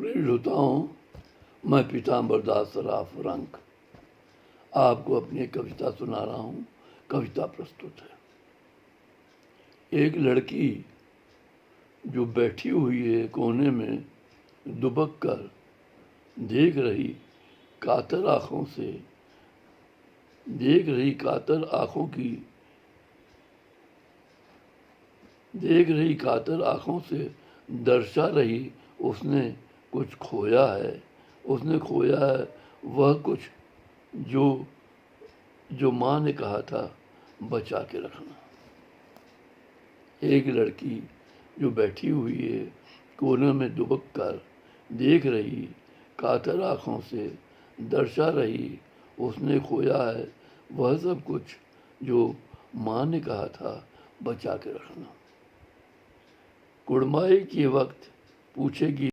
प्रिय श्रोताओं, मैं पीताम्बर दास सराफ रंग आपको अपनी एक कविता सुना रहा हूँ। कविता प्रस्तुत है। एक लड़की जो बैठी हुई है कोने में दुबक कर, देख रही कातर आँखों से दर्शा रही उसने कुछ खोया है। वह कुछ जो माँ ने कहा था बचा के रखना। एक लड़की जो बैठी हुई है कोने में दुबक कर, देख रही कातर आँखों से दर्शा रही उसने खोया है वह सब कुछ जो माँ ने कहा था बचा के रखना। कुड़माई के वक्त पूछेगी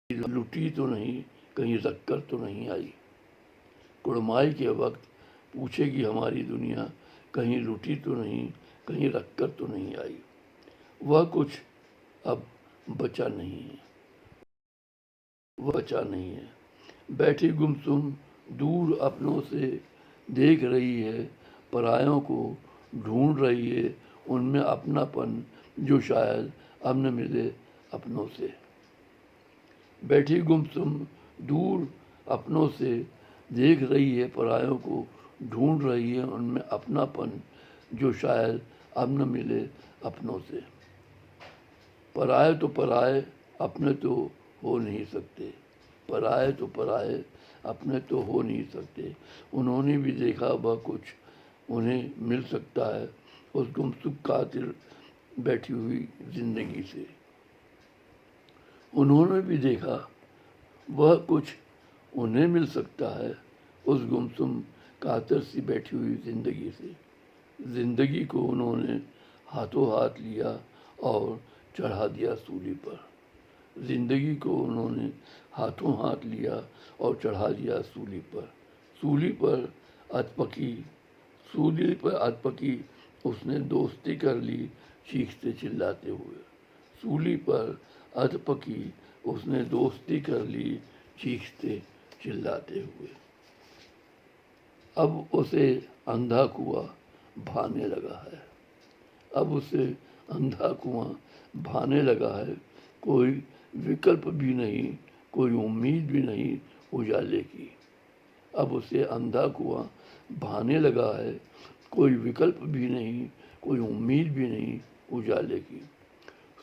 लुटी तो नहीं, कहीं रखकर तो नहीं आई। कुड़माई के वक्त पूछेगी हमारी दुनिया, कहीं लुटी तो नहीं, कहीं रखकर तो नहीं आई। वह कुछ अब बचा नहीं है। बैठी गुमसुम दूर अपनों से, देख रही है परायों को, ढूंढ रही है उनमें अपनापन जो शायद अब न मिले अपनों से। बैठी गुमसुम दूर अपनों से, देख रही है परायों को, ढूंढ रही है उनमें अपनापन जो शायद अब न मिले अपनों से। पराये तो पराये अपने तो हो नहीं सकते, पराये तो पराये अपने तो हो नहीं सकते। उन्होंने भी देखा वह कुछ उन्हें मिल सकता है उस गुमसुम कातिल बैठी हुई जिंदगी से। उन्होंने भी देखा वह कुछ उन्हें मिल सकता है उस गुमसुम कातर सी बैठी हुई जिंदगी से। जिंदगी को उन्होंने हाथों हाथ लिया और चढ़ा दिया सूली पर। जिंदगी को उन्होंने हाथों हाथ लिया और चढ़ा दिया सूली पर। सूली पर अधपकी उसने दोस्ती कर ली चीखते चिल्लाते हुए। सूली पर अधपकी उसने दोस्ती कर ली चीखते चिल्लाते हुए। अब उसे अंधा कुआं भाने लगा है। कोई विकल्प भी नहीं, कोई उम्मीद भी नहीं उजाले की। अब उसे अंधा कुआं भाने लगा है। कोई विकल्प भी नहीं, कोई उम्मीद भी नहीं उजाले की।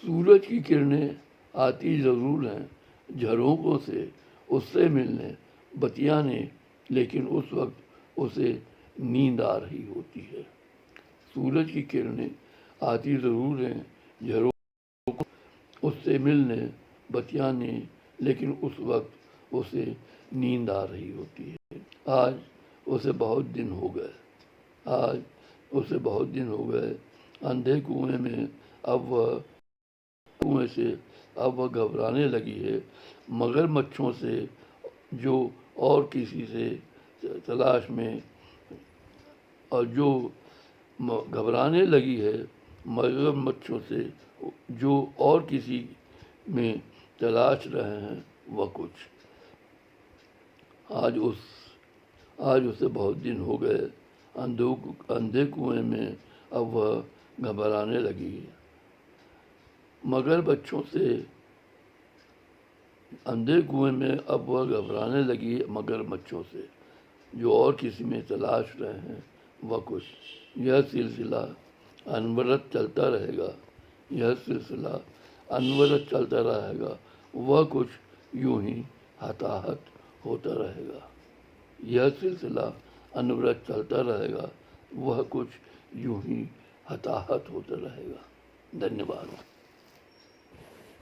सूरज की किरणें आती ज़रूर हैं झरोखों से उससे मिलने बतियाने, लेकिन उस वक्त उसे नींद आ रही होती है। सूरज की किरणें आती ज़रूर हैं झरोखों उससे मिलने बतियाने, लेकिन उस वक्त उसे नींद आ रही होती है। आज उसे बहुत दिन हो गए अंधे कुएं में। अब वह घबराने लगी है मगरमच्छों से जो और किसी से तलाश में, और जो घबराने लगी है मगरमच्छों से जो और किसी में तलाश रहे हैं वह कुछ। आज उसे बहुत दिन हो गए अंधे कुएं में। अब वह घबराने लगी है मगरमच्छों से। अंधे कुएं में अब वह घबराने लगी है मगरमच्छों से जो और किसी में तलाश रहे हैं वह कुछ। यह सिलसिला अनवरत चलता रहेगा। वह कुछ यूं ही हताहत होता रहेगा। यह सिलसिला अनवरत चलता रहेगा। वह कुछ यूं ही हताहत होता रहेगा। धन्यवाद।